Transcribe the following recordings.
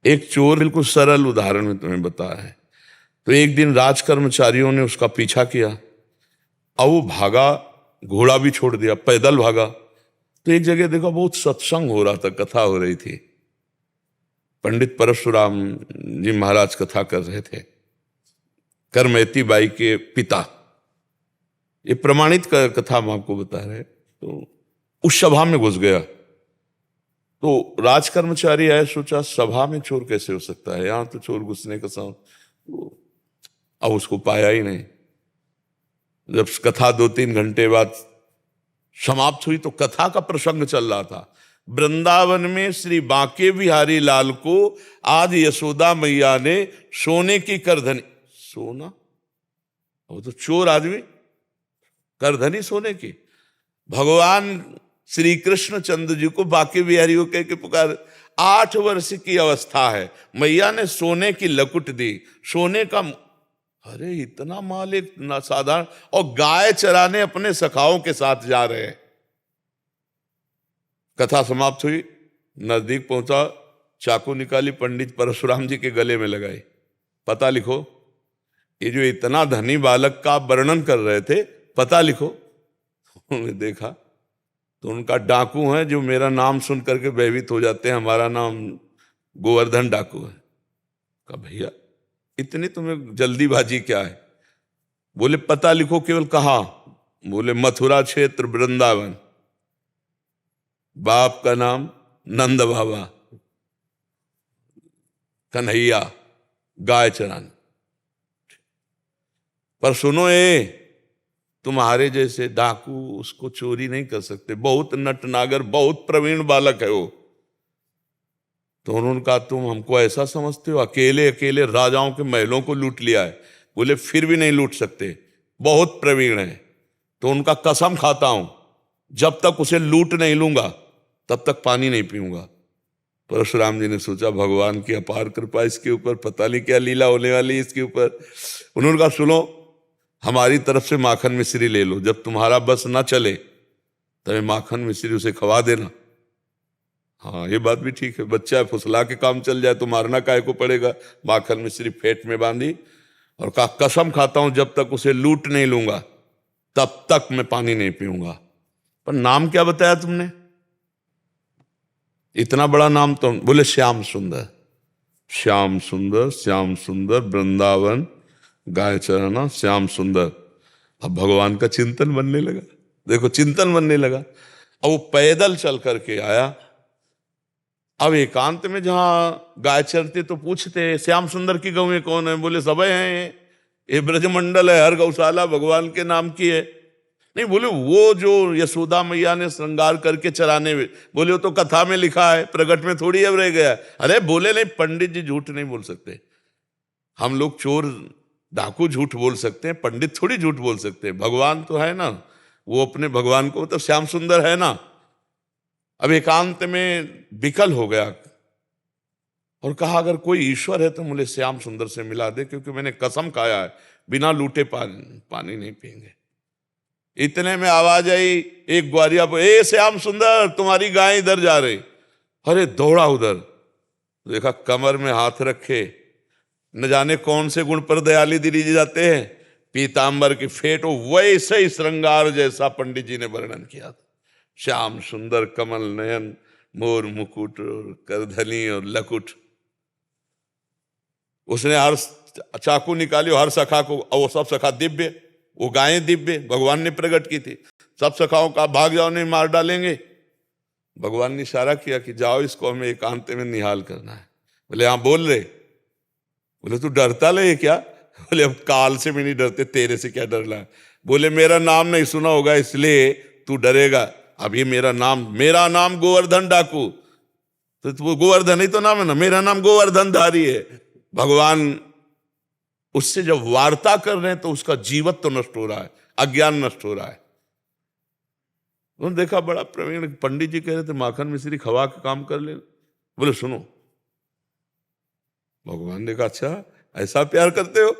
एक चोर, बिल्कुल सरल उदाहरण में तुम्हें बताया है। तो एक दिन राज कर्मचारियों ने उसका पीछा किया और वो भागा, घोड़ा भी छोड़ दिया, पैदल भागा। तो एक जगह देखा बहुत सत्संग हो रहा था, कथा हो रही थी। पंडित परशुराम जी महाराज कथा कर रहे थे, करमैती बाई के पिता। ये प्रमाणित कथा हम आपको बता रहे हैं। तो उस सभा में घुस गया। तो राज कर्मचारी आए, सोचा सभा में चोर कैसे हो सकता है, यहां तो चोर घुसने का साउंड। तो अब उसको पाया ही नहीं। जब कथा 2-3 घंटे बाद समाप्त हुई तो कथा का प्रसंग चल रहा था। वृंदावन में श्री बांके बिहारी लाल को आज यशोदा मैया ने सोने की करधनी, सोना, वो तो चोर आदमी, करधनी सोने की। भगवान श्री कृष्ण चंद्र जी को बांके बिहारी को कह के पुकार। 8 वर्ष की अवस्था है, मैया ने सोने की लकुट दी, सोने का। अरे इतना माल एक साधारण, और गाय चराने अपने सखाओं के साथ जा रहे हैं। कथा समाप्त हुई, नजदीक पहुंचा, चाकू निकाली, पंडित परशुराम जी के गले में लगाई। पता लिखो, ये जो इतना धनी बालक का वर्णन कर रहे थे, पता लिखो। उन्होंने देखा तो उनका डाकू है जो मेरा नाम सुन करके भयभीत हो जाते हैं, हमारा नाम गोवर्धन डाकू है। कहा भैया इतनी तुम्हें जल्दीबाजी क्या है? बोले पता लिखो। केवल कहा? बोले मथुरा क्षेत्र वृंदावन, बाप का नाम नंद बाबा, कन्हैया, गाय चराने। पर सुनो, ये तुम्हारे जैसे डाकू उसको चोरी नहीं कर सकते, बहुत नटनागर, बहुत प्रवीण बालक है वो। तो उन्होंने कहा तुम हमको ऐसा समझते हो, अकेले अकेले राजाओं के महलों को लूट लिया है। बोले फिर भी नहीं लूट सकते, बहुत प्रवीण है। तो उनका कसम खाता हूं, जब तक उसे लूट नहीं लूंगा तब तक पानी नहीं पीऊंगा। परशुराम जी ने सोचा भगवान की अपार कृपा इसके ऊपर, पता नहीं क्या लीला होने वाली इसके ऊपर। उन्होंने कहा सुनो, हमारी तरफ से माखन मिश्री ले लो, जब तुम्हारा बस ना चले तब माखन मिश्री उसे खवा देना। हाँ ये बात भी ठीक है, बच्चा है, फुसला के काम चल जाए तो मारना काहे को पड़ेगा। माखन मिश्री फेंट में बांधी और कहा कसम खाता हूं जब तक उसे लूट नहीं लूंगा तब तक मैं पानी नहीं पीऊंगा। पर नाम क्या बताया तुमने? इतना बड़ा नाम तो। बोले श्याम सुंदर। श्याम सुंदर, श्याम सुंदर, वृंदावन, गाय चराना, श्याम सुंदर। अब भगवान का चिंतन बनने लगा। देखो चिंतन बनने लगा। अब वो पैदल चल करके आया। अब एकांत में जहां गाय चरते तो पूछते श्याम सुंदर की गौएं कौन है? बोले सब हैं, ये ब्रजमंडल है, हर गौशाला भगवान के नाम की है। नहीं, बोले वो जो यशोदा मैया ने श्रृंगार करके चराने में, बोले वो तो कथा में लिखा है, प्रगट में थोड़ी अब रह गया। अरे बोले नहीं, पंडित जी झूठ नहीं बोल सकते। हम लोग चोर डाकू झूठ बोल सकते हैं, पंडित थोड़ी झूठ बोल सकते हैं। भगवान तो है ना, वो अपने भगवान को मतलब श्याम सुंदर है ना। अब एकांत में विकल हो गया और कहा अगर कोई ईश्वर है तो मुझे श्याम सुंदर से मिला दे, क्योंकि मैंने कसम खाया है बिना लूटे पानी नहीं पिएंगे। इतने में आवाज आई एक ग्वारिया पर, ए श्याम सुंदर तुम्हारी गाय इधर जा रही। अरे दौड़ा उधर, देखा कमर में हाथ रखे, न जाने कौन से गुण पर दयाली दिली जाते हैं, पीतांबर की फेट, वैसे ही श्रृंगार जैसा पंडित जी ने वर्णन किया था। श्याम सुंदर, कमल नयन, मोर मुकुट और करधनी और लकुट। उसने हर चाकू निकाली, हर सखा को, और वो सब सखा दिव्य, वो गायें दिव्य भगवान ने प्रकट की थी। सब सखाओं का भाग जाओ नहीं मार डालेंगे। भगवान ने इशारा किया कि जाओ इसको हमें एकांत में निहाल करना है। बोले हाँ बोल रहे। बोले तू डरता ले क्या? बोले अब काल से भी नहीं डरते, तेरे से क्या डरना है। बोले मेरा नाम नहीं सुना होगा इसलिए तू डरेगा। अब ये मेरा नाम गोवर्धन डाकू, तो गोवर्धन ही तो नाम है ना, मेरा नाम गोवर्धन धारी है। भगवान उससे जब वार्ता कर रहे हैं तो उसका जीवत्व तो नष्ट हो रहा है, अज्ञान नष्ट हो रहा है। उन्होंने देखा बड़ा प्रवीण पंडित जी कह रहे थे माखन मिश्री खवा के काम कर ले। बोले सुनो, भगवान ने कहा अच्छा ऐसा प्यार करते हो?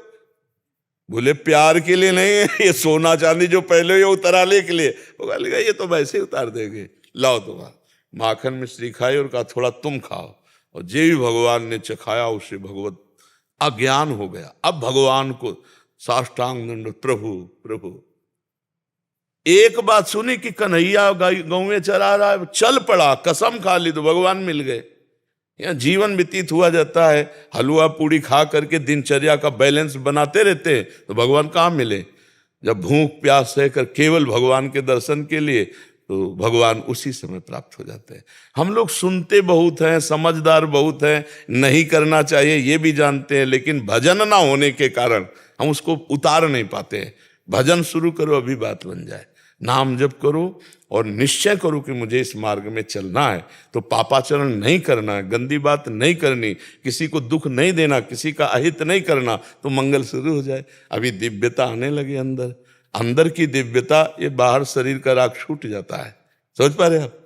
बोले प्यार के लिए नहीं है, ये सोना चांदी जो पहले ये उतारने के लिए। भगवान ने कहा ये तो वैसे ही उतार देंगे, लाओ तुम्हारा। माखन मिश्री खाई और कहा थोड़ा तुम खाओ। और जे भी भगवान ने चखाया उसे भगवत अज्ञान हो गया। अब भगवान को साष्टांग दंड, प्रभु प्रभु। एक बात सुनी कि कन्हैया गाँव में चला रहा है, चल पड़ा, कसम खा ली तो भगवान मिल गए। यहाँ जीवन व्यतीत हुआ जाता है, हलवा पूड़ी खा करके दिनचर्या का बैलेंस बनाते रहते हैं, तो भगवान कहाँ मिले? जब भूख प्यास सहकर केवल भगवान के दर्शन के लिए, तो भगवान उसी समय प्राप्त हो जाते हैं। हम लोग सुनते बहुत हैं, समझदार बहुत हैं, नहीं करना चाहिए ये भी जानते हैं, लेकिन भजन ना होने के कारण हम उसको उतार नहीं पाते हैं। भजन शुरू करो, अभी बात बन जाए। नाम जप करो और निश्चय करो कि मुझे इस मार्ग में चलना है, तो पापाचरण नहीं करना है, गंदी बात नहीं करनी, किसी को दुख नहीं देना, किसी का अहित नहीं करना, तो मंगल शुरू हो जाए। अभी दिव्यता आने लगे अंदर, अंदर की दिव्यता, ये बाहर शरीर का राग छूट जाता है। समझ पा रहे आप?